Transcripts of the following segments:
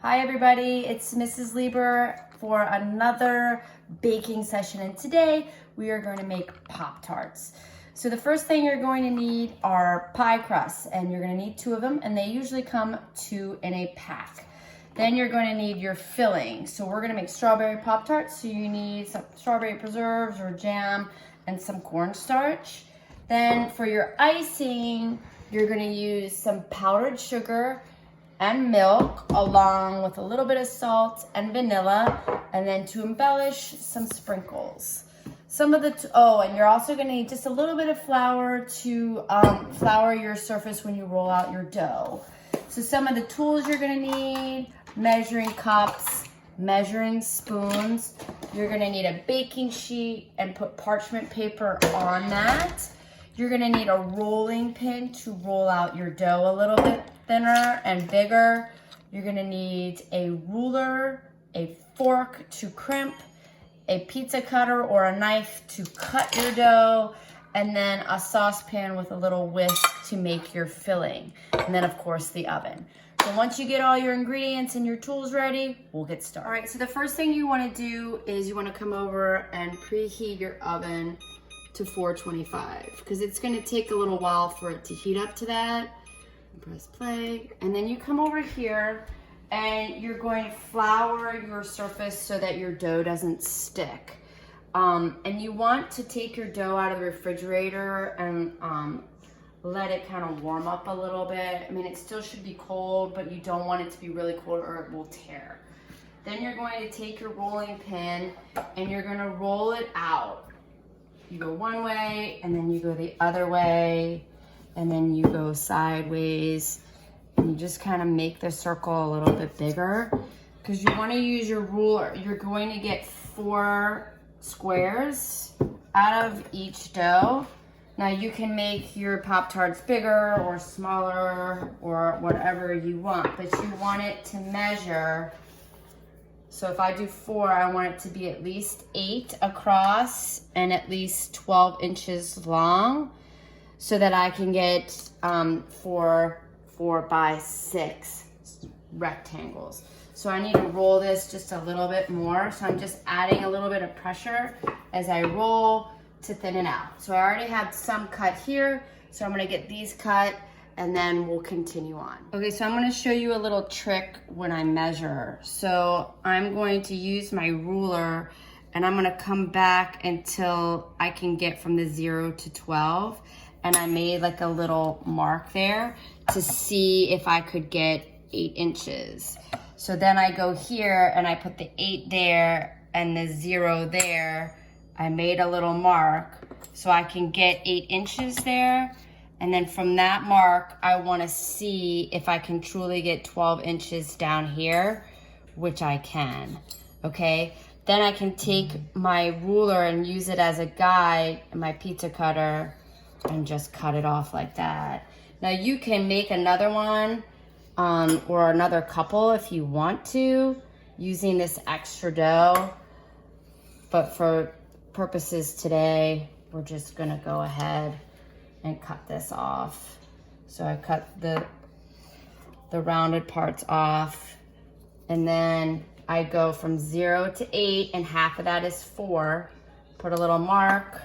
Hi everybody, it's Mrs. Lieber for another baking session, and today we are going to make Pop-Tarts. So the first thing you're going to need are pie crusts, and you're going to need 2 of them, and they usually come 2 in a pack. Then you're going to need your filling. So we're going to make strawberry Pop-Tarts, so you need some strawberry preserves or jam and some cornstarch. Then for your icing, you're going to use some powdered sugar and milk along with a little bit of salt and vanilla, and then to embellish, some sprinkles. And you're also going to need just a little bit of flour to flour your surface when you roll out your dough. So some of the tools you're going to need: measuring cups, measuring spoons. You're going to need a baking sheet and put parchment paper on that. You're going to need a rolling pin to roll out your dough a little bit thinner and bigger. You're going to need a ruler, a fork to crimp, a pizza cutter or a knife to cut your dough, and then a saucepan with a little whisk to make your filling. And then, of course, the oven. So once you get all your ingredients and your tools ready, we'll get started. All right, so the first thing you want to do is you want to come over and preheat your oven to 425, because it's going to take a little while for it to heat up to that. Press play, and then you come over here and you're going to flour your surface so that your dough doesn't stick. And you want to take your dough out of the refrigerator and let it kind of warm up a little bit. I mean, it still should be cold, but you don't want it to be really cold or it will tear. Then you're going to take your rolling pin and you're going to roll it out. You go one way, and then you go the other way, and then you go sideways, and you just kind of make the circle a little bit bigger, because you want to use your ruler. You're going to get 4 squares out of each dough. Now you can make your Pop-Tarts bigger or smaller or whatever you want, but you want it to measure. So if I do 4, I want it to be at least 8 across and at least 12 inches long, so that I can get 4 by 6 rectangles. So I need to roll this just a little bit more. So I'm just adding a little bit of pressure as I roll to thin it out. So I already have some cut here, so I'm gonna get these cut and then we'll continue on. Okay, so I'm gonna show you a little trick when I measure. So I'm going to use my ruler and I'm gonna come back until I can get from the 0 to 12. And I made like a little mark there to see if I could get 8 inches. So then I go here and I put the 8 there and the 0 there. I made a little mark so I can get 8 inches there. And then from that mark, I want to see if I can truly get 12 inches down here, which I can, okay? Then I can take my ruler and use it as a guide and my pizza cutter and just cut it off like that. Now you can make another one or another couple if you want to, using this extra dough. But for purposes today, we're just gonna go ahead and cut this off. So I cut the rounded parts off, and then I go from 0 to 8, and half of that is 4. Put a little mark,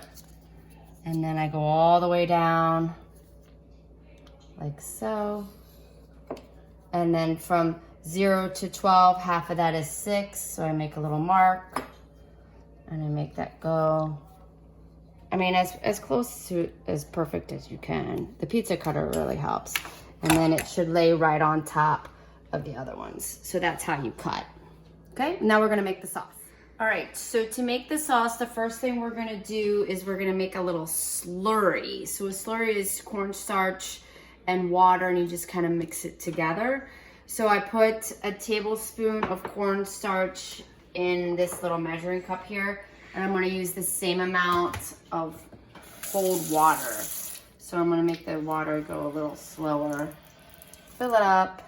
and then I go all the way down like so. And then from 0 to 12, half of that is 6. So I make a little mark and I make that go. I mean, as close to as perfect as you can. The pizza cutter really helps. And then it should lay right on top of the other ones. So that's how you cut. Okay, now we're gonna make the sauce. All right, so to make the sauce, the first thing we're gonna do is we're gonna make a little slurry. So a slurry is cornstarch and water, and you just kind of mix it together. So I put a tablespoon of cornstarch in this little measuring cup here, and I'm gonna use the same amount of cold water. So I'm gonna make the water go a little slower. Fill it up,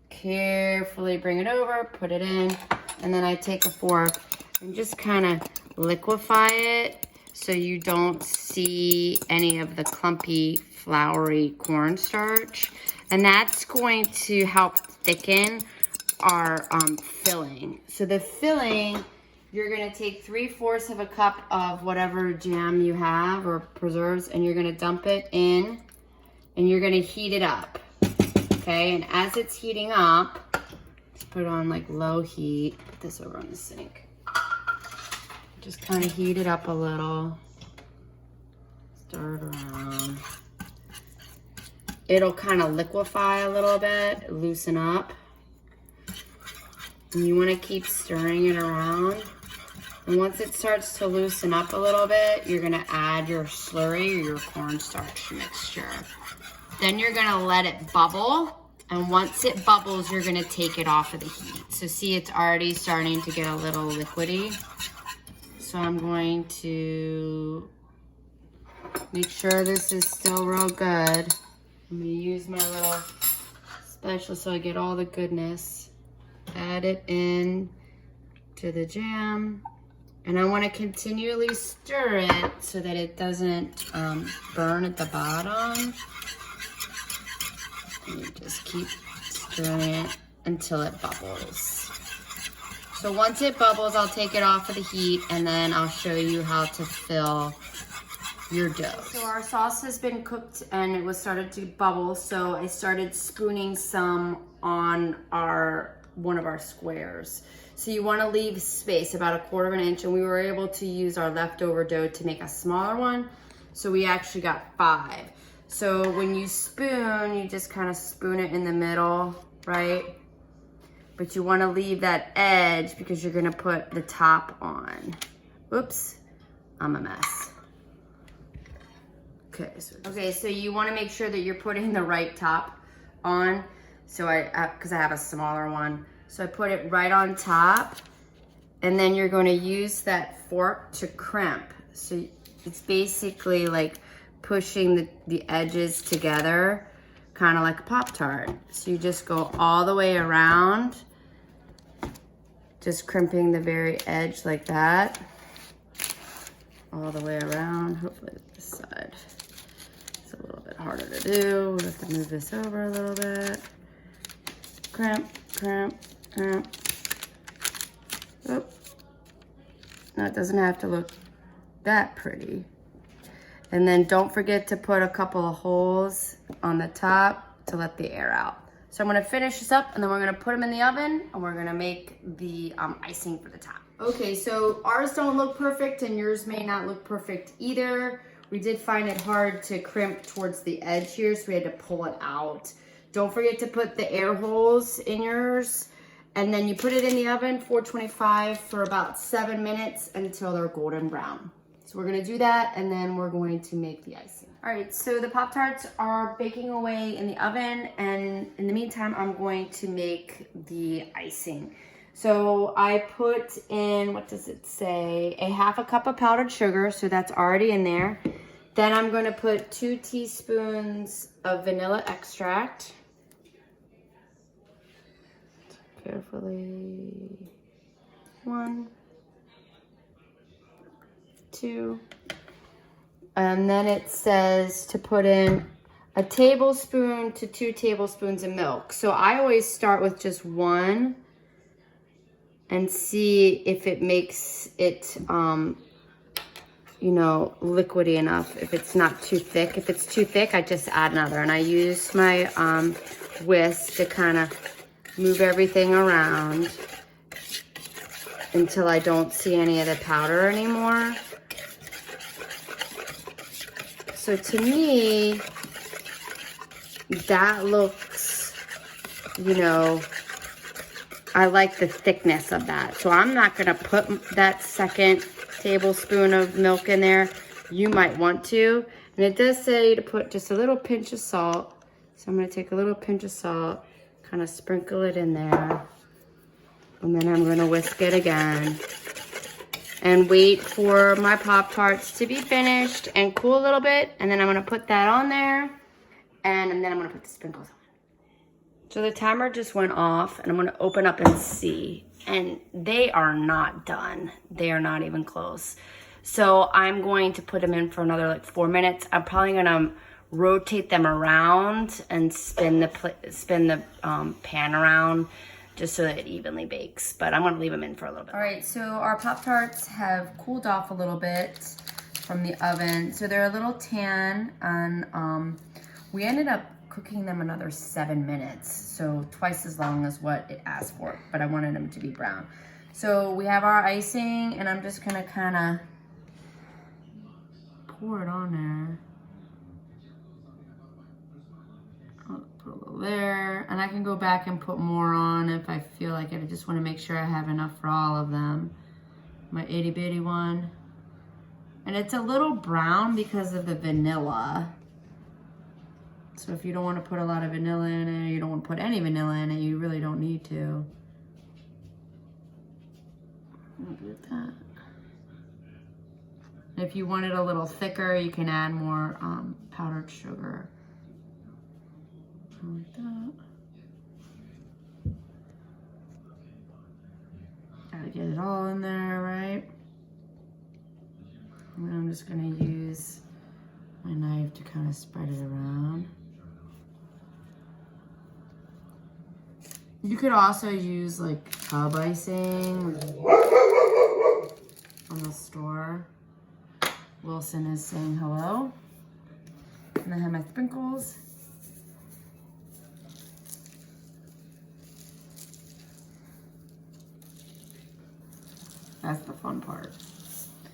carefully bring it over, put it in, and then I take a fork and just kind of liquefy it so you don't see any of the clumpy, floury cornstarch. And that's going to help thicken our filling. So the filling, you're gonna take 3/4 of a cup of whatever jam you have or preserves, and you're gonna dump it in, and you're gonna heat it up, okay? And as it's heating up, just put it on like low heat. Put this over on the sink. Just kind of heat it up a little. Stir it around. It'll kind of liquefy a little bit, loosen up. And you want to keep stirring it around. And once it starts to loosen up a little bit, you're going to add your slurry or your cornstarch mixture. Then you're going to let it bubble. And once it bubbles, you're going to take it off of the heat. So see, it's already starting to get a little liquidy. So I'm going to make sure this is still real good. I'm gonna use my little spatula so I get all the goodness. Add it in to the jam. And I wanna continually stir it so that it doesn't burn at the bottom. And you just keep stirring it until it bubbles. So once it bubbles, I'll take it off of the heat and then I'll show you how to fill your dough. So our sauce has been cooked and it was started to bubble, so I started spooning some on one of our squares. So you want to leave space, about 1/4 inch, and we were able to use our leftover dough to make a smaller one, so we actually got 5. So when you spoon, you just kind of spoon it in the middle, right? But you want to leave that edge because you're going to put the top on. Oops, I'm a mess. Okay, so you want to make sure that you're putting the right top on. So because I have a smaller one. So I put it right on top, and then you're going to use that fork to crimp. So it's basically like pushing the edges together, kind of like a Pop-Tart. So you just go all the way around, just crimping the very edge like that. All the way around, hopefully this side. It's a little bit harder to do. We'll have to move this over a little bit. Crimp, crimp, crimp. Oop. Now it doesn't have to look that pretty. And then don't forget to put a couple of holes on the top to let the air out. So I'm gonna finish this up and then we're gonna put them in the oven and we're gonna make the icing for the top. Okay, so ours don't look perfect and yours may not look perfect either. We did find it hard to crimp towards the edge here, so we had to pull it out. Don't forget to put the air holes in yours, and then you put it in the oven, 425, for about 7 minutes until they're golden brown. So we're gonna do that, and then we're going to make the icing. All right, so the Pop-Tarts are baking away in the oven, and in the meantime, I'm going to make the icing. So I put in, what does it say? A 1/2 cup of powdered sugar, so that's already in there. Then I'm gonna put 2 teaspoons of vanilla extract. Carefully. 1, 2. And then it says to put in a tablespoon to 2 tablespoons of milk. So I always start with just 1 and see if it makes it, you know, liquidy enough. If it's not too thick. If it's too thick, I just add another. And I use my whisk to kind of move everything around until I don't see any of the powder anymore. So to me, that looks, you know, I like the thickness of that. So I'm not gonna put that 2nd tablespoon of milk in there. You might want to. And it does say to put just a little pinch of salt. So I'm gonna take a little pinch of salt, kind of sprinkle it in there. And then I'm gonna whisk it again. And wait for my Pop-Tarts to be finished and cool a little bit. And then I'm gonna put that on there. And then I'm gonna put the sprinkles on. So the timer just went off and I'm gonna open up and see. And they are not done. They are not even close. So I'm going to put them in for another like 4 minutes. I'm probably gonna rotate them around and spin the pan around just so that it evenly bakes. But I'm gonna leave them in for a little bit. All right, so our Pop-Tarts have cooled off a little bit from the oven. So they're a little tan, and we ended up cooking them another 7 minutes. So twice as long as what it asked for, but I wanted them to be brown. So we have our icing, and I'm just gonna kinda pour it on there. I'll put a little there, and I can go back and put more on if I feel like it. I just wanna make sure I have enough for all of them. My itty bitty one. And it's a little brown because of the vanilla. So if you don't want to put a lot of vanilla in it, you don't want to put any vanilla in it, you really don't need to. I'll do that. If you want it a little thicker, you can add more powdered sugar. Like that. Gotta get it all in there, right? And I'm just gonna use my knife to kind of spread it around. You could also use like tub icing from the store. Wilson is saying hello. And I have my sprinkles. That's the fun part.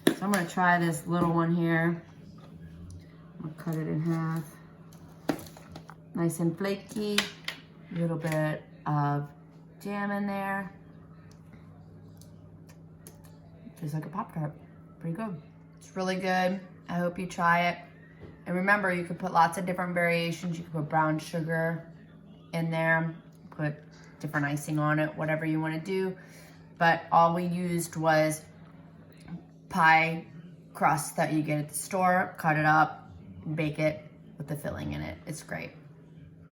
So I'm gonna try this little one here. I'm gonna cut it in half. Nice and flaky. A little bit of jam in there. Tastes like a Pop-Tart. Pretty good. It's really good. I hope you try it. And remember, you could put lots of different variations. You could put brown sugar in there, put different icing on it, whatever you want to do. But all we used was pie crust that you get at the store, cut it up, bake it with the filling in it. It's great.